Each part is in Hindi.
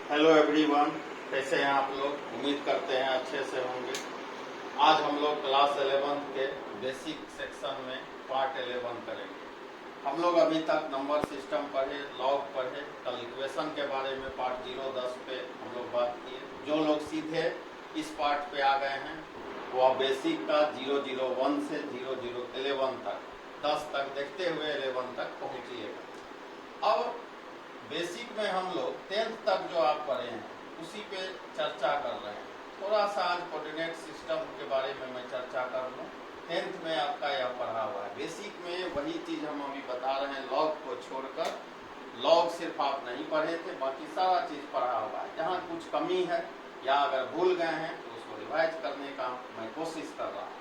हेलो एवरीवन, कैसे हैं आप लोग? उम्मीद करते हैं अच्छे से होंगे। आज हम लोग क्लास 11 के बेसिक सेक्शन में पार्ट 11 करेंगे। हम लोग अभी तक नंबर सिस्टम पढ़े, लॉग पढ़े, कल इक्वेशन के बारे में पार्ट 0-10 पे हम लोग बात किए। जो लोग सीधे इस पार्ट पे आ गए हैं वो बेसिक का 001 से 0011 तक 10 तक देखते हुए 11 तक पहुँचिएगा। अब बेसिक में हम लोग 10th तक जो आप पढ़े हैं उसी पे चर्चा कर रहे हैं। थोड़ा सा आज कोऑर्डिनेट सिस्टम के बारे में मैं चर्चा कर लूँ। 10th में आपका यह पढ़ा हुआ है। बेसिक में वही चीज़ हम अभी बता रहे हैं, लॉग को छोड़कर। लॉग सिर्फ आप नहीं पढ़े थे, बाकी सारा चीज़ पढ़ा हुआ है। जहाँ कुछ कमी है या अगर भूल गए हैं तो उसको रिवाइज करने का मैं कोशिश कर रहा हूँ।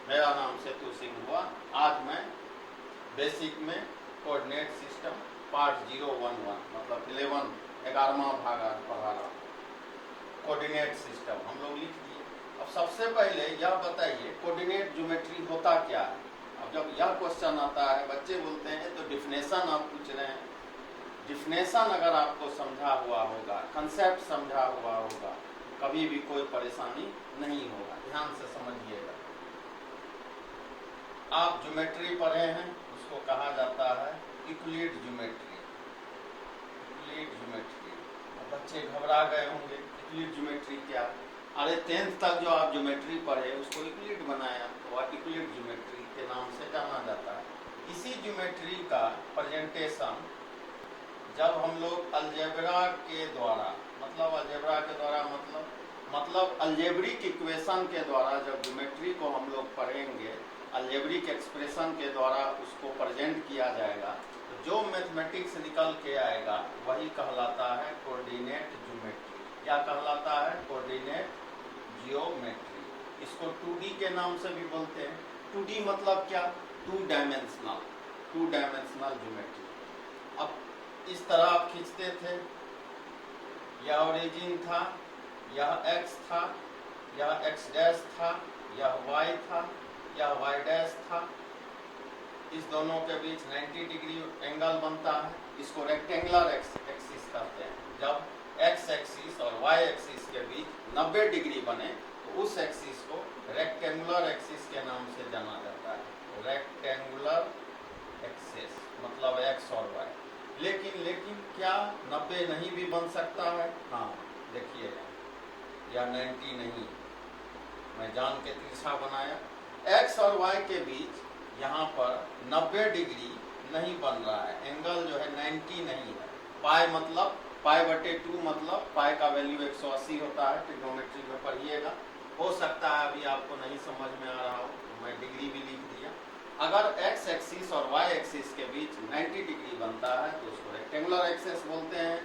मेरा नाम सेतु सिंह हुआ। आज मैं बेसिक में कोऑर्डिनेट सिस्टम पार्ट 011 मतलब 11वां भाग आज पढ़ा रहा हूँ। कोऑर्डिनेट सिस्टम हम लोग लिख दिए। अब सबसे पहले यह बताइए कोऑर्डिनेट ज्योमेट्री होता क्या है। अब जब यह क्वेश्चन आता है, बच्चे बोलते हैं तो डिफिनेशन आप पूछ रहे हैं। डिफिनेशन अगर आपको समझा हुआ होगा, कंसेप्ट समझा हुआ होगा, कभी भी कोई परेशानी नहीं होगा। ध्यान से समझिएगा। आप ज्योमेट्री पढ़े हैं, उसको कहा जाता है यूक्लिड ज्योमेट्री। Euclid geometry. बच्चे घबरा गए होंगे, यूक्लिड ज्योमेट्री क्या? अरे 10th तक जो आप ज्योमेट्री पढ़े उसको यूक्लिड बनाया तो वह यूक्लिड ज्योमेट्री के नाम से जाना जाता है। इसी ज्योमेट्री का प्रेजेंटेशन जब हम लोग अलजेब्रा के द्वारा मतलब अलजेब्रिक इक्वेशन के द्वारा जब ज्योमेट्री को हम लोग पढ़ेंगे, अलजेब्रिक एक्सप्रेशन के द्वारा उसको प्रेजेंट किया जाएगा, तो जो मैथमेटिक्स निकल के आएगा वही कहलाता है कोऑर्डिनेट ज्योमेट्री। क्या कहलाता है? Coordinate geometry. इसको 2D के नाम से भी बोलते हैं। 2D मतलब क्या? Two dimensional geometry. अब इस तरह आप खींचते थे, यह ओरिजिन था, यह x था, यह x डैश था, यह y था, यह y डैश था। इस दोनों के बीच 90 डिग्री एंगल बनता है। इसको रेक्टेंगुलर एक्सिस कहते हैं। जब x एक्सिस और y एक्सिस के बीच 90 डिग्री बने तो उस एक्सिस को रेक्टेंगुलर एक्सिस के नाम से जाना जाता है। रेक्टेंगुलर एक्सिस मतलब x और y। लेकिन क्या 90 नहीं भी बन सकता है? हाँ, देखिएगा, या 90 नहीं, मैं जान के तिरछा बनाया। x और y के बीच यहाँ पर 90 डिग्री नहीं बन रहा है। एंगल जो है 90 नहीं है। पाई मतलब π/2 मतलब पाई का वैल्यू 180 होता है। ट्रिग्नोमेट्री में पढ़िएगा। हो सकता है अभी आपको नहीं समझ में आ रहा हो तो मैं डिग्री भी लिख दिया। अगर x एक्सिस और y एक्सिस के बीच 90 डिग्री बनता है तो उसको रेक्टेंगुलर एक्सिस बोलते हैं।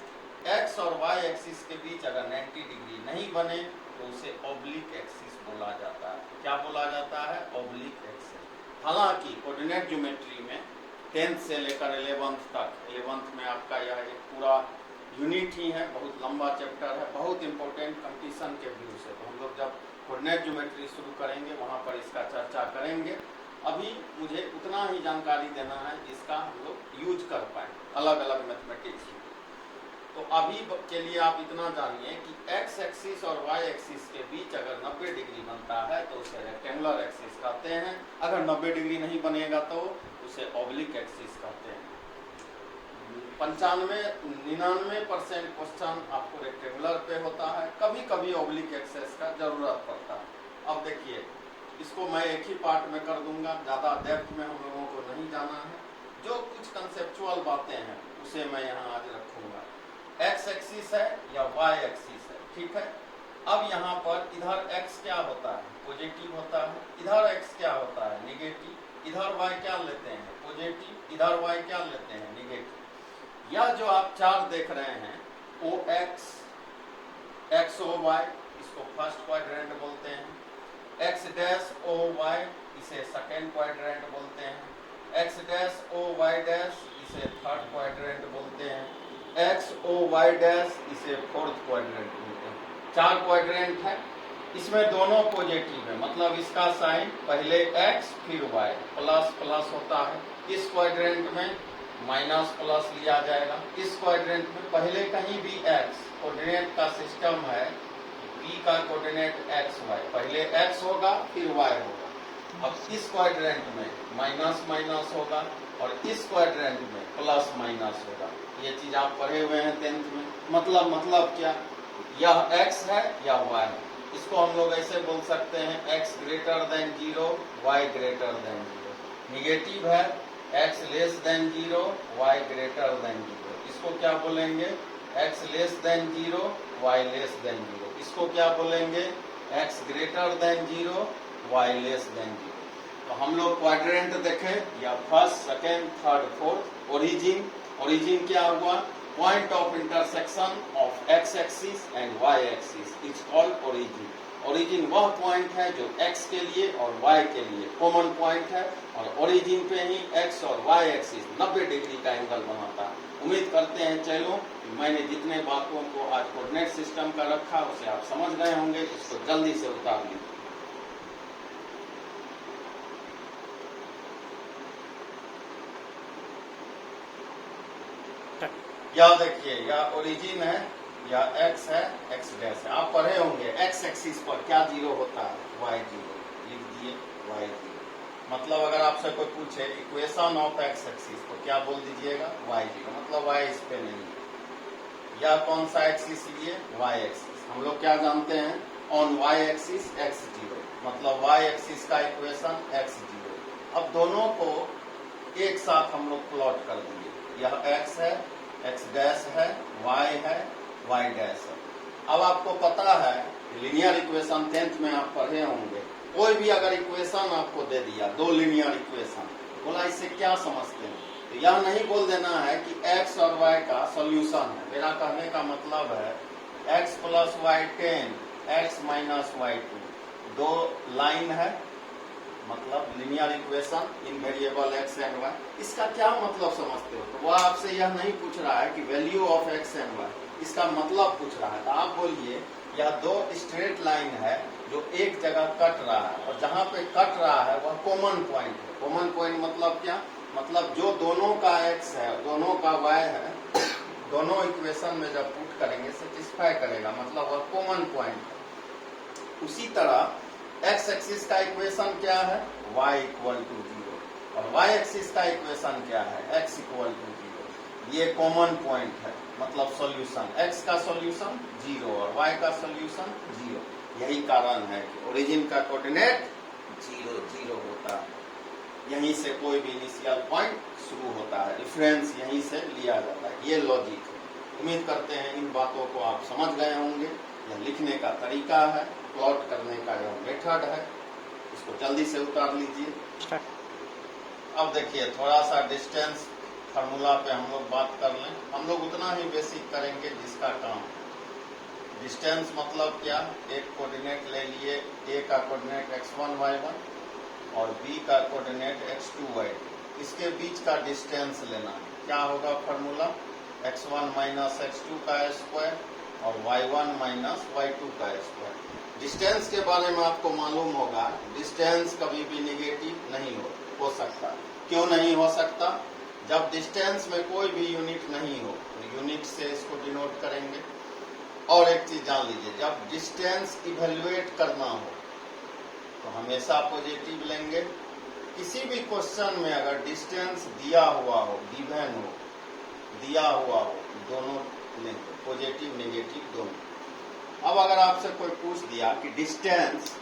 x और y एक्सिस के बीच अगर 90 डिग्री नहीं बने तो उसे ऑब्लिक एक्सिस बोला जाता है। क्या बोला जाता है? Oblique axis. हालांकि कोऑर्डिनेट ज्योमेट्री में 10th से लेकर 11th तक, 11th में आपका यह एक पूरा यूनिट ही है, बहुत लंबा चैप्टर है, बहुत इंपॉर्टेंट कंपटीशन के व्यू से। तो हम लोग जब कोऑर्डिनेट ज्योमेट्री शुरू करेंगे वहाँ पर इसका चर्चा करेंगे। अभी मुझे उतना ही जानकारी देना है जिसका हम लोग यूज कर पाए अलग अलग मैथमेटिक्स। तो अभी के लिए आप इतना जानिए कि x एक्सिस और y एक्सिस के बीच अगर 90 डिग्री बनता है तो उसे रेक्टेंगुलर एक्सिस कहते हैं। अगर 90 डिग्री नहीं बनेगा तो उसे ऑब्लिक एक्सिस कहते हैं। 95-99% क्वेश्चन आपको रेक्टेंगुलर पे होता है, कभी कभी ऑब्लिक एक्सिस का जरूरत पड़ता है। अब देखिए, इसको मैं एक ही पार्ट में कर दूंगा, ज़्यादा डेप्थ में हम लोगों को नहीं जाना है। जो कुछ कंसेप्चुअल बातें हैं उसे मैं यहाँ आज रखूँगा। x एक्सिस है या y एक्सिस है, ठीक है। अब यहाँ पर इधर x क्या होता है? पॉजिटिव होता है। इधर x क्या होता है? निगेटिव। इधर y क्या लेते हैं? पॉजिटिव। इधर y क्या लेते हैं? निगेटिव। यह जो आप चार्ट देख रहे हैं OX, XOY, इसको फर्स्ट क्वाड्रेंट बोलते हैं। X डैश OY इसे सेकेंड क्वाड्रेंट बोलते हैं। X डैश OY डैश इसे थर्ड क्वाड्रेंट बोलते हैं। XOY डैश इसे फोर्थ क्वाड्रेंट बोलते हैं। 4 क्वाड्रेंट है, इसमें दोनों पॉजिटिव है, मतलब इसका साइन पहले x फिर y, प्लस प्लस होता है। इस क्वाड्रेंट में माइनस प्लस लिया जाएगा। इस क्वाड्रेंट में पहले कहीं भी x कोऑर्डिनेट का सिस्टम है, P का कोऑर्डिनेट एक्स वाई, पहले एक्स होगा फिर वाई होगा। अब इस क्वाड्रेंट में माइनस माइनस होगा और इस क्वाड्रेंट में प्लस माइनस होगा। ये चीज आप पढ़े हुए हैं 10th में। मतलब क्या, यह x है या y है। इसको हम लोग ऐसे बोल सकते हैं x greater than 0, y greater than 0। Negative है x less than 0, y greater than 0। इसको क्या बोलेंगे, x less than 0, y less than 0। इसको क्या बोलेंगे, x greater than 0, y less than 0। तो हम लोग क्वाड्रेंट देखें, या first second third fourth. Origin क्या हुआ, point of intersection of x axis and y axis is called origin. Origin वह पॉइंट है जो x के लिए और y के लिए कॉमन पॉइंट है, और ओरिजिन पे ही x और y एक्सिस 90 डिग्री का एंगल बनाता है। उम्मीद करते हैं चलो मैंने जितने बातों को आज कोऑर्डिनेट सिस्टम का रखा उसे आप समझ गए होंगे। इसको जल्दी से उतार लीजिए। या देखिए, या ओरिजिन है या x है, x डैश है। आप पढ़े होंगे x एक्सिस पर क्या जीरो होता है, y जीरो। लिख दिए y जीरो। मतलब अगर आपसे कोई पूछे इक्वेशन ऑफ x एक्सिस तो क्या बोल दीजिएगा, y जीरो। मतलब y इस पे नहीं है। या कौन सा एक्सिस लिए, y एक्सिस। हम लोग क्या जानते हैं, on y axis x zero, मतलब y एक्सिस का इक्वेशन x जीरो। अब दोनों को एक साथ हम लोग प्लॉट कर देंगे। यह x है, x डैश है, y है, y डैश है। अब आपको पता है लीनियर इक्वेशन 10th में आप पढ़े होंगे। कोई भी अगर इक्वेशन आपको दे दिया, दो लीनियर इक्वेशन, बोला इससे क्या समझते हैं, तो यह नहीं बोल देना है कि x और y का सॉल्यूशन है। मेरा कहने का मतलब है x plus y 10, x minus y 2, दो लाइन है, मतलब linear equation in variable x and y। इसका क्या मतलब समझते हो, तो वह आपसे यह नहीं पूछ रहा है कि value of x and y, इसका मतलब पूछ रहा है। तो आप बोलिए यह दो स्ट्रेट लाइन है जो एक जगह कट रहा है, और जहां पे कट रहा है वह कॉमन पॉइंट है। कॉमन पॉइंट मतलब क्या, मतलब जो दोनों का x है दोनों का y है, दोनों इक्वेशन में जब पुट करेंगे सेटिस्फाई करेगा, मतलब वह कॉमन पॉइंट है। उसी तरह x एक्सिस का इक्वेशन क्या है, y इक्वल टू 0, और y एक्सिस का इक्वेशन क्या है, x इक्वल टू 0। ये कॉमन पॉइंट है, मतलब सॉल्यूशन। x का सॉल्यूशन 0 और y का सॉल्यूशन 0। यही कारण है कि ओरिजिन का कोऑर्डिनेट 0 0 होता है। यहीं से कोई भी इनिशियल पॉइंट शुरू होता है, रेफरेंस यहीं से लिया जाता है। ये लॉजिक है। उम्मीद करते हैं इन बातों को आप समझ गए होंगे। यह लिखने का तरीका है, प्लॉट करने का यह मेथड है। इसको जल्दी से उतार लीजिए। अब देखिए थोड़ा सा डिस्टेंस फार्मूला पे हम लोग बात कर लें। हम लोग उतना ही बेसिक करेंगे जिसका काम। डिस्टेंस मतलब क्या, एक कोऑर्डिनेट ले लिए, a का कोऑर्डिनेट x1 y1 और b का कोऑर्डिनेट x2 y2। इसके बीच का डिस्टेंस लेना है। क्या होगा फार्मूला, x1 माइनस x2 का स्क्वायर और y1 माइनस y2 का स्क्वायर। डिस्टेंस के बारे में आपको मालूम होगा, डिस्टेंस कभी भी नेगेटिव नहीं हो सकता। क्यों नहीं हो सकता, जब डिस्टेंस में कोई भी यूनिट नहीं हो, तो यूनिट से इसको डिनोट करेंगे। और एक चीज जान लीजिए, जब डिस्टेंस इवेल्युएट करना हो तो हमेशा पॉजिटिव लेंगे। किसी भी क्वेश्चन में अगर डिस्टेंस दिया हुआ हो, गिवन हो, दिया हुआ हो, दोनों लेंगे, पॉजिटिव नेगेटिव दोनों। अब अगर आपसे कोई पूछ दिया कि डिस्टेंस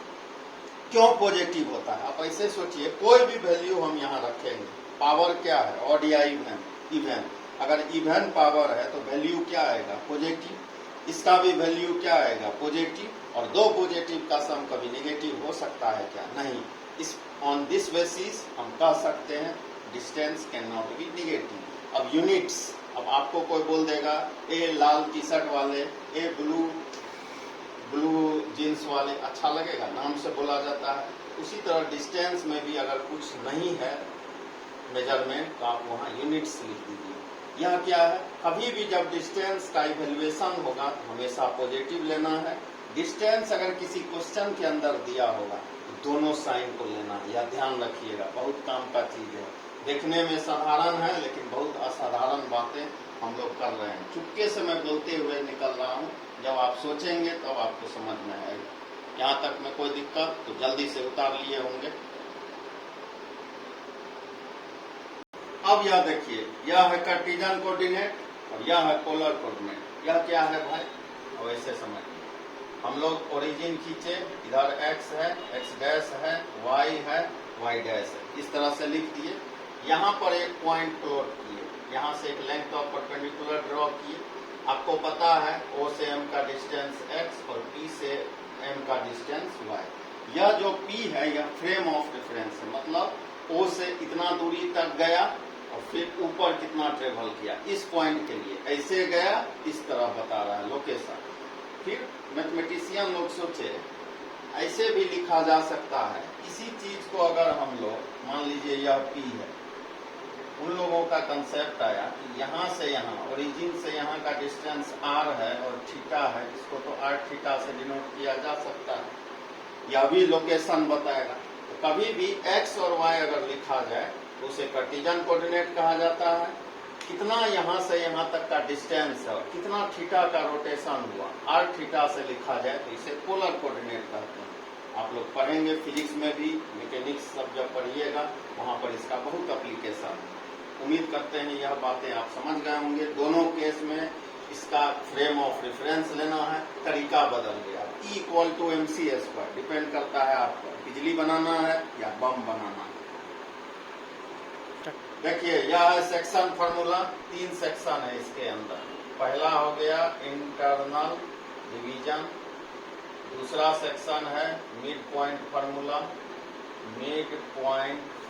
क्यों पॉजिटिव होता है, आप ऐसे सोचिए कोई भी वैल्यू हम यहाँ रखेंगे, पावर क्या है, ऑड या इवन, इवन। अगर इवन पावर है तो वैल्यू क्या आएगा, पॉजिटिव। इसका भी वैल्यू क्या आएगा, पॉजिटिव। और दो पॉजिटिव का सम कभी नेगेटिव हो सकता है क्या, नहीं। इस ऑन दिस बेसिस हम कह सकते हैं distance can not be negative. अब यूनिट्स, अब आपको कोई बोल देगा ए लाल टी शर्ट वाले, ए ब्लू जींस वाले, अच्छा लगेगा, नाम से बोला जाता है। उसी तरह डिस्टेंस में भी अगर कुछ नहीं है मेजरमेंट तो आप वहाँ यूनिट्स लिख दीजिए। यह क्या है, कभी भी जब डिस्टेंस का इवेल्युएशन होगा तो हमेशा पॉजिटिव लेना है। डिस्टेंस अगर किसी क्वेश्चन के अंदर दिया होगा तो दोनों साइन को लेना है, यह ध्यान रखिएगा, बहुत काम का चीज है। देखने में साधारण है लेकिन बहुत असाधारण बातें हम लोग कर रहे हैं। चुपके से मैं बोलते हुए निकल रहा हूँ, जब आप सोचेंगे तब आपको समझ में आएगा। यहाँ तक में कोई दिक्कत तो जल्दी से उतार लिए होंगे। अब यह देखिए, यह है कार्टेशियन कोऑर्डिनेट और यह है पोलर कोऑर्डिनेट। यह क्या है भाई, अब ऐसे समझिए। हम लोग ओरिजिन खींचे, इधर x है, x डैश है, y है, y डैश है, इस तरह से लिख दिए। यहाँ पर एक पॉइंट प्लॉट किए, यहाँ से एक लेंथ ऑफ परपेंडिकुलर ड्रॉ किए। आपको पता है O से M का डिस्टेंस x और P से M का डिस्टेंस y। यह जो P है यह फ्रेम ऑफ रेफरेंस है, मतलब O से इतना दूरी तक गया और फिर ऊपर कितना ट्रेवल किया इस पॉइंट के लिए, ऐसे गया, इस तरह बता रहा है लोकेशन। फिर मैथमेटिशियन लोग सोचे ऐसे भी लिखा जा सकता है। इसी चीज को अगर हम लोग मान लीजिए यह P है, उन लोगों का कंसेप्ट आया कि यहाँ से यहाँ, ओरिजिन से यहाँ का डिस्टेंस r है और थीटा है, इसको तो r थीटा से डिनोट किया जा सकता है। यह भी लोकेशन बताएगा। तो कभी भी x और y अगर लिखा जाए तो उसे कार्टेशियन कोऑर्डिनेट कहा जाता है। कितना यहाँ से यहाँ तक का डिस्टेंस है और कितना थीटा का रोटेशन हुआ, r थीटा से लिखा जाए तो इसे पोलर कोऑर्डिनेट कहते हैं। आप लोग पढ़ेंगे फिजिक्स में भी, मैकेनिक्स सब जब पढ़िएगा वहां पर इसका बहुत एप्लीकेशन है। उम्मीद करते हैं यह बातें आप समझ गए होंगे। दोनों केस में इसका फ्रेम ऑफ रेफरेंस लेना है, तरीका बदल गया। E = mc², डिपेंड करता है आप पर बिजली बनाना है या बम बनाना है। देखिए यह है सेक्शन फार्मूला, 3 सेक्शन है इसके अंदर। पहला हो गया इंटरनल डिवीजन, दूसरा सेक्शन है मिड पॉइंट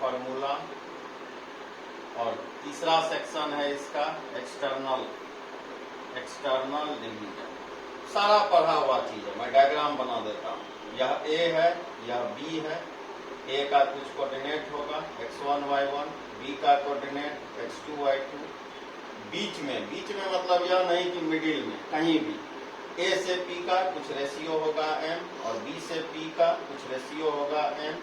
फार्मूला, और तीसरा सेक्शन है इसका एक्सटर्नल डिवीजन। सारा पढ़ा हुआ चीज है, मैं डायग्राम बना देता हूँ। यह A है, यह B है। A का कुछ कोऑर्डिनेट होगा x1 y1, B का कोऑर्डिनेट x2 y2। बीच में मतलब यह नहीं कि मिडिल में, कहीं भी A से P का कुछ रेशियो होगा m और B से P का कुछ रेशियो होगा m।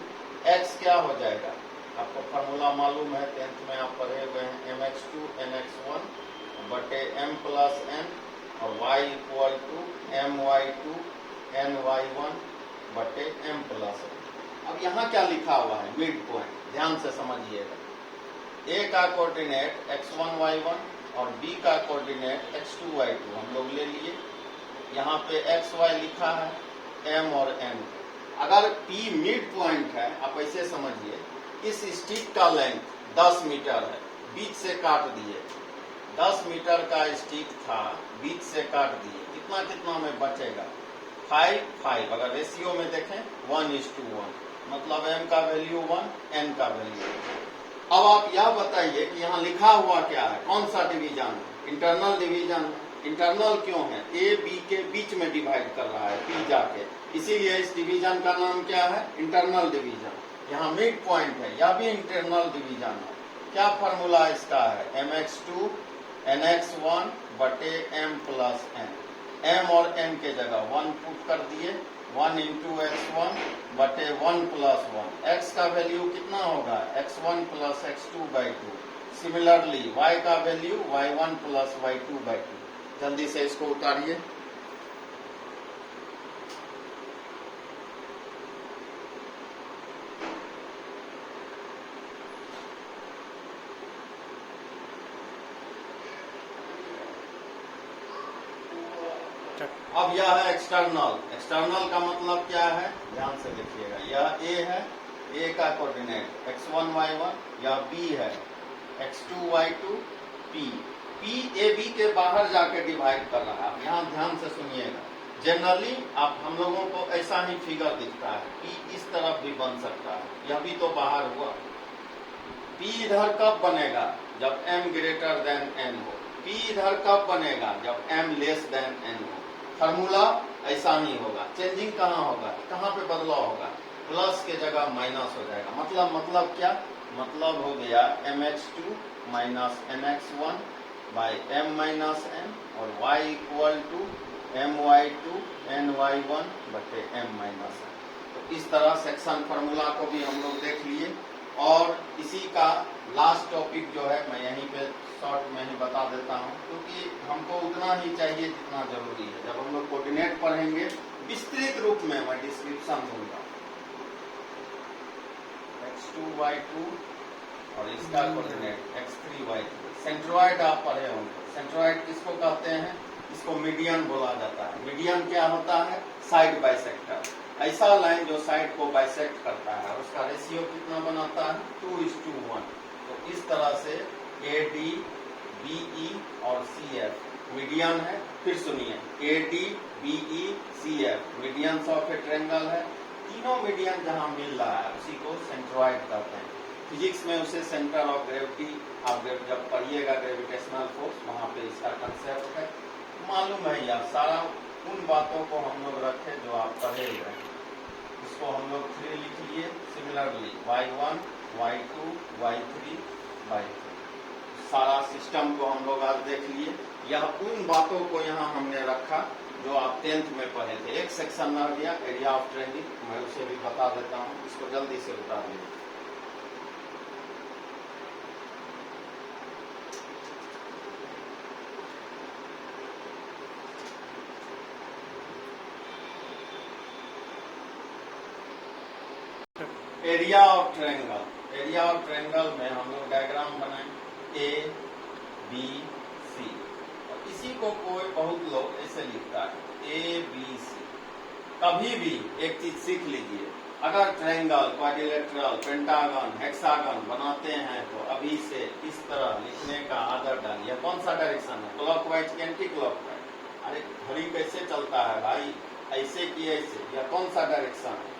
x क्या हो जाएगा, आपको फार्मूला मालूम है, 10th में आप पढ़े हुए हैं, mx2 nx1 बटे m प्लस n, और y = my2 ny1 बटे m प्लस n। अब यहाँ क्या लिखा हुआ है, मिड पॉइंट, ध्यान से समझिएगा। A का कोऑर्डिनेट x1 y1 और B का कोऑर्डिनेट x2 y2 हम लोग ले लिए। यहाँ पे x y लिखा है, m और n। अगर P मिड पॉइंट है, आप ऐसे समझिए, इस स्टिक का लेंथ 10 मीटर है, बीच से काट दिए। 10 मीटर का स्टिक था, बीच से काट दिए, कितना में बचेगा, 5। अगर रेशियो में देखें 1:1, मतलब m का वैल्यू 1, n का वैल्यू 1। अब आप यह बताइए कि यहाँ लिखा हुआ क्या है, कौन सा डिवीजन है, इंटरनल डिवीजन। इंटरनल क्यों है, A B के बीच में डिवाइड कर रहा है P जाके, इसीलिए इस डिवीजन का नाम क्या है, इंटरनल डिवीजन। यहाँ मिड पॉइंट है, यह भी इंटरनल डिवीजन है। क्या फॉर्मूला इसका है, mx2 nx1 बटे m प्लस n। m और n के जगह 1 पुट कर दिए, 1 × x1 बटे 1 प्लस 1। x का वैल्यू कितना होगा, x1 plus x2/2। Similarly y का वैल्यू y1 प्लस y2/2। जल्दी से इसको उतारिए। अब यह है एक्सटर्नल का मतलब क्या है, ध्यान से देखिएगा। यह A है, A का कोऑर्डिनेट x1 y1, यह B है x2 y2, P A B के बाहर जाके डिवाइड कर रहा है। यहाँ ध्यान से सुनिएगा, जनरली आप हम लोगों को ऐसा ही फिगर दिखता है, P इस तरफ भी बन सकता है, यह भी तो बाहर हुआ। P इधर कब बनेगा, जब m > n हो। P इधर कब बनेगा, जब m n हो। फार्मूला ऐसा ही होगा, चेंजिंग कहाँ होगा, कहाँ पे बदलाव होगा, प्लस के जगह माइनस हो जाएगा। मतलब क्या, मतलब हो गया mx2 minus nx1 by m minus n, और y = my2 ny1 बटे m माइनस n। तो इस तरह सेक्शन फार्मूला को भी हम लोग देख लिए, और इसी का लास्ट टॉपिक जो है मैं यहीं पे शॉर्ट में ही बता देता हूँ, क्योंकि हमको उतना ही चाहिए जितना जरूरी है। जब हम लोग कोऑर्डिनेट पढ़ेंगे विस्तृत रूप में मैं डिस्क्रिप्शन दूंगा, x2 y2 और इसका कोऑर्डिनेट x3 y3। सेंट्रोइड आप पढ़े होंगे। सेंट्रोइड किसको कहते हैं? इसको मीडियन बोला जाता है। मीडियन क्या होता है? Side bisector. ऐसा लाइन जो साइड को बाइसेक्ट करता है, उसका रेशियो कितना बनाता है? 2:1। तो इस तरह से AD, BE और CF मीडियन है। फिर सुनिए, AD, BE, CF medians of A triangle है। तीनों मीडियन जहां मिल रहा है उसी को सेंट्रोइड कहते हैं। फिजिक्स में उसे सेंटर ऑफ ग्रेविटी, आप जब पढ़िएगा ग्रेविटेशनल फोर्स, वहां पे इसका कंसेप्ट है। मालूम है या सारा उन बातों को हम लोग रखे जो आप पढ़े हुए हैं। इसको हम लोग 3 लिख लिए। Similarly y1, y2, y3, y4 सारा सिस्टम को हम लोग आज देख लिए। यह उन बातों को यहाँ हमने रखा जो आप 10th में पढ़े थे। एक सेक्शन रह गया एरिया ऑफ ट्रायंगल, मैं उसे भी बता देता हूँ, इसको जल्दी से बता दीजिए। Area of triangle. Area of triangle में हम लोग डायग्राम बनाए A, B, C। और इसी को कोई बहुत लोग ऐसे लिखता है A, B, C। कभी भी एक चीज सीख लीजिए, अगर ट्रायंगल, क्वाड्रिलेटरल, पेंटागन, हेक्सागन बनाते हैं तो अभी से इस तरह लिखने का आदत डालिए। कौन सा डायरेक्शन है? क्लॉकवाइज या एंटी क्लॉकवाइज? अरे घड़ी कैसे चलता है भाई? ऐसे कि ऐसे। यह कौन सा डायरेक्शन है?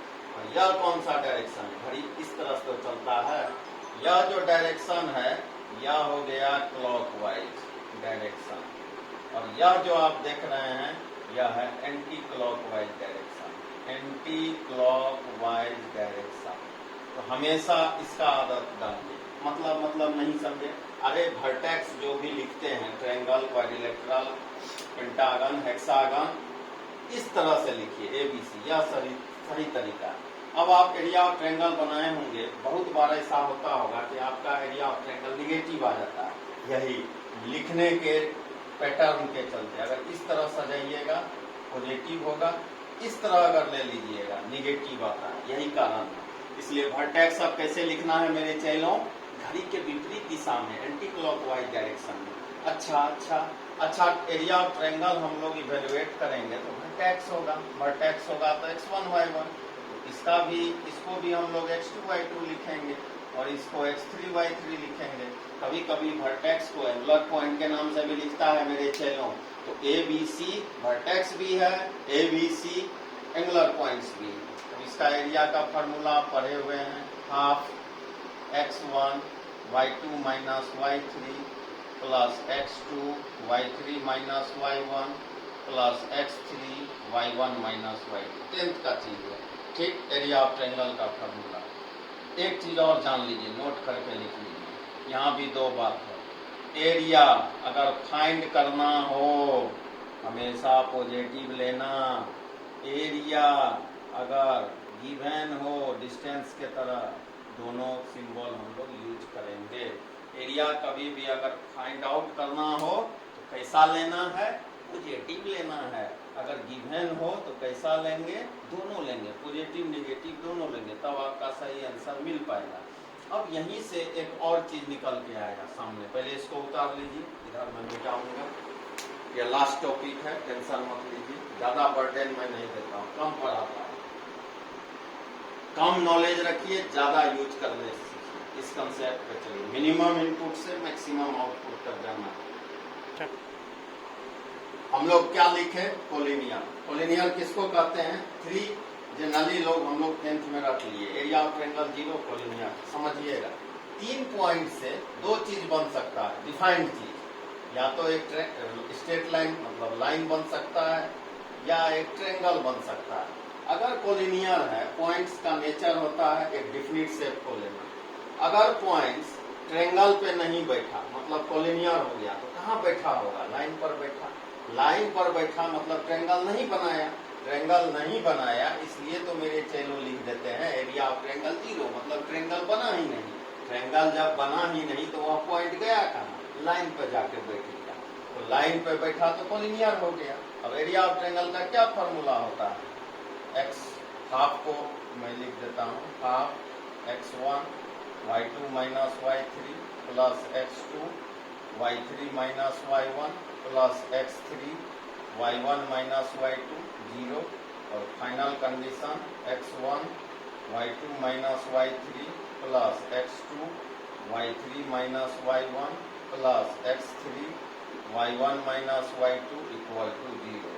यह कौन सा डायरेक्शन है? घड़ी इस तरह से चलता है। यह जो डायरेक्शन है यह हो गया क्लॉकवाइज डायरेक्शन, और यह जो आप देख रहे हैं यह है anti clockwise direction. Anti clockwise direction. तो हमेशा इसका आदत डालिए। मतलब नहीं समझे? अरे वर्टेक्स जो भी लिखते हैं, ट्रायंगल, क्वाड्रिलेटरल, पेंटागन, हेक्सागन, इस तरह से लिखिए ABC। यह सही तरीका। अब आप एरिया ऑफ ट्रायंगल बनाए होंगे, बहुत बार ऐसा होता होगा कि आपका एरिया ऑफ ट्रायंगल निगेटिव आ जाता है। यही लिखने के पैटर्न के चलते अगर इस तरह सजाइएगा पॉजिटिव होगा, इस तरह अगर ले लीजिएगा निगेटिव आता है। यही कारण है। इसलिए वर्टेक्स अब कैसे लिखना है मेरे चैनलों? घड़ी के विपरीत दिशा में, एंटी क्लॉकवाइज डायरेक्शन में। अच्छा, एरिया ऑफ ट्रायंगल हम लोग इवेलुएट करेंगे तो वर्टेक्स होगा तो x1 y1। इसको भी हम लोग x2 y2 लिखेंगे और इसको x3 y3 लिखेंगे। कभी कभी वर्टेक्स को एंगुलर पॉइंट के नाम से भी लिखता है मेरे चैनलों। तो ABC वर्टेक्स भी है, ABC एंगुलर पॉइंट्स भी है। तो इसका एरिया का फॉर्मूला पढ़े हुए हैं, half x1 y2 minus y3 plus x2 y3 minus y1 plus x3 y1 minus y2। 10th का चीज है, ठीक। एरिया ऑफ ट्रायंगल का फॉर्मूला। एक चीज और जान लीजिए, नोट करके लिख लीजिए। यहाँ भी दो बात है। एरिया अगर फाइंड करना हो हमेशा पॉजिटिव लेना। एरिया अगर गिवन हो डिस्टेंस के तरह, दोनों सिंबल हम लोग यूज करेंगे। एरिया कभी भी अगर फाइंड आउट करना हो तो कैसा लेना है? पॉजिटिव लेना है। अगर गिवन हो तो कैसा लेंगे? दोनों लेंगे, पॉजिटिव नेगेटिव दोनों लेंगे, तब आपका सही आंसर मिल पाएगा। अब यहीं से एक और चीज निकल के आएगा सामने। पहले इसको उतार लीजिए, इधर मैं मिटाऊंगा। ये लास्ट टॉपिक है, टेंशन मत लीजिए, ज्यादा बर्डन मैं नहीं देता हूँ, कम पढ़ाता हूँ। कम नॉलेज रखिए, ज्यादा यूज करने सीखिए। इस कंसेप्ट पे चलिए, मिनिमम इनपुट से मैक्सिमम आउटपुट तक जाना है। हम लोग क्या लिखे? कोलिनियर। कोलिनियर किसको कहते हैं? 3 जनरली लोग हम लोग 10th में रख लिए। Area of triangle 0, collinear. समझिएगा, 3 पॉइंट से 2 चीज बन सकता है, डिफाइंड चीज। या तो एक स्ट्रेट लाइन मतलब लाइन बन सकता है, या एक ट्रायंगल बन सकता है। अगर कोलिनियर है, पॉइंट्स का नेचर होता है एक डिफिनिट शेप को लेना। अगर पॉइंट्स ट्रायंगल पे नहीं बैठा मतलब कोलिनियर हो गया, तो कहाँ बैठा होगा? लाइन पर बैठा। लाइन पर बैठा मतलब ट्रायंगल नहीं बनाया। ट्रायंगल नहीं बनाया इसलिए तो मेरे चैनल लिख देते हैं एरिया ऑफ ट्रायंगल 0, मतलब ट्रायंगल बना ही नहीं। ट्रायंगल जब बना ही नहीं तो वह पॉइंट गया कहाँ, लाइन पे जाके बैठ गया। तो लाइन पे बैठा तो कोलिनियर हो गया। अब एरिया ऑफ ट्रायंगल का क्या फॉर्मूला होता है, एक्स हाफ को मैं लिख देता हूँ, half x1 y2 minus y3 plus x2 y3 minus y1 plus x3 y1 minus y2 0, और final condition x1 y2 minus y3 plus x2 y3 minus y1 plus x3 y1 minus y2 equal to 0।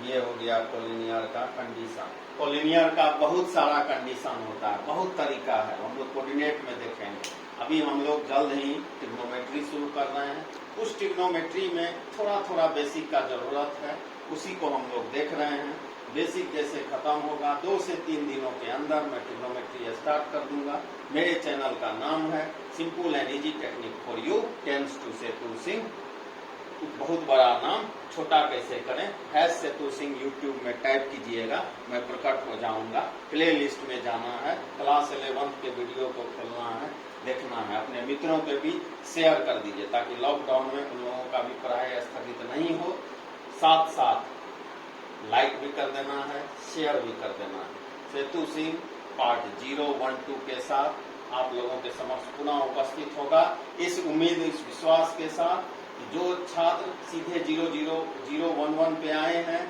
ये हो गया कोलिनियर का कंडीशन। कोलिनियर का बहुत सारा कंडीशन होता है, बहुत तरीका है, हम लोग कोऑर्डिनेट में देखेंगे। अभी हम लोग जल्द ही ट्रिग्नोमेट्री शुरू कर रहे हैं। उस ट्रिग्नोमेट्री में थोड़ा थोड़ा बेसिक का जरूरत है, उसी को हम लोग देख रहे हैं। बेसिक जैसे खत्म होगा 2 से 3 दिनों के अंदर मैं ट्रिग्नोमेट्री स्टार्ट कर दूंगा। मेरे चैनल का नाम है simple and easy technique for you, tense to Setu Singh. बहुत बड़ा नाम, छोटा कैसे करें, सेतु सिंह यूट्यूब में टाइप कीजिएगा, मैं प्रकट हो जाऊंगा। प्ले लिस्ट में जाना है, क्लास 11 के वीडियो को खोलना है, देखना है, अपने मित्रों के भी शेयर कर दीजिए ताकि लॉकडाउन में उन लोगों का भी पढ़ाई स्थगित नहीं हो। साथ साथ लाइक भी कर देना है, शेयर भी कर देना है। सेतु सिंह पार्ट 0, 1, 2 के साथ आप लोगों के समक्ष पुनः उपस्थित होगा, इस उम्मीद, इस विश्वास के साथ कि जो छात्र सीधे 0, 0, 0, 1, 1 पे आए हैं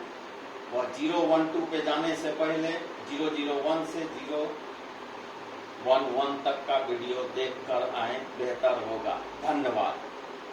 वह 0, 1, 2 पे जाने से पहले 0, 0, 1 से 0, 1, 1 तक का वीडियो देखकर आए, बेहतर होगा। धन्यवाद।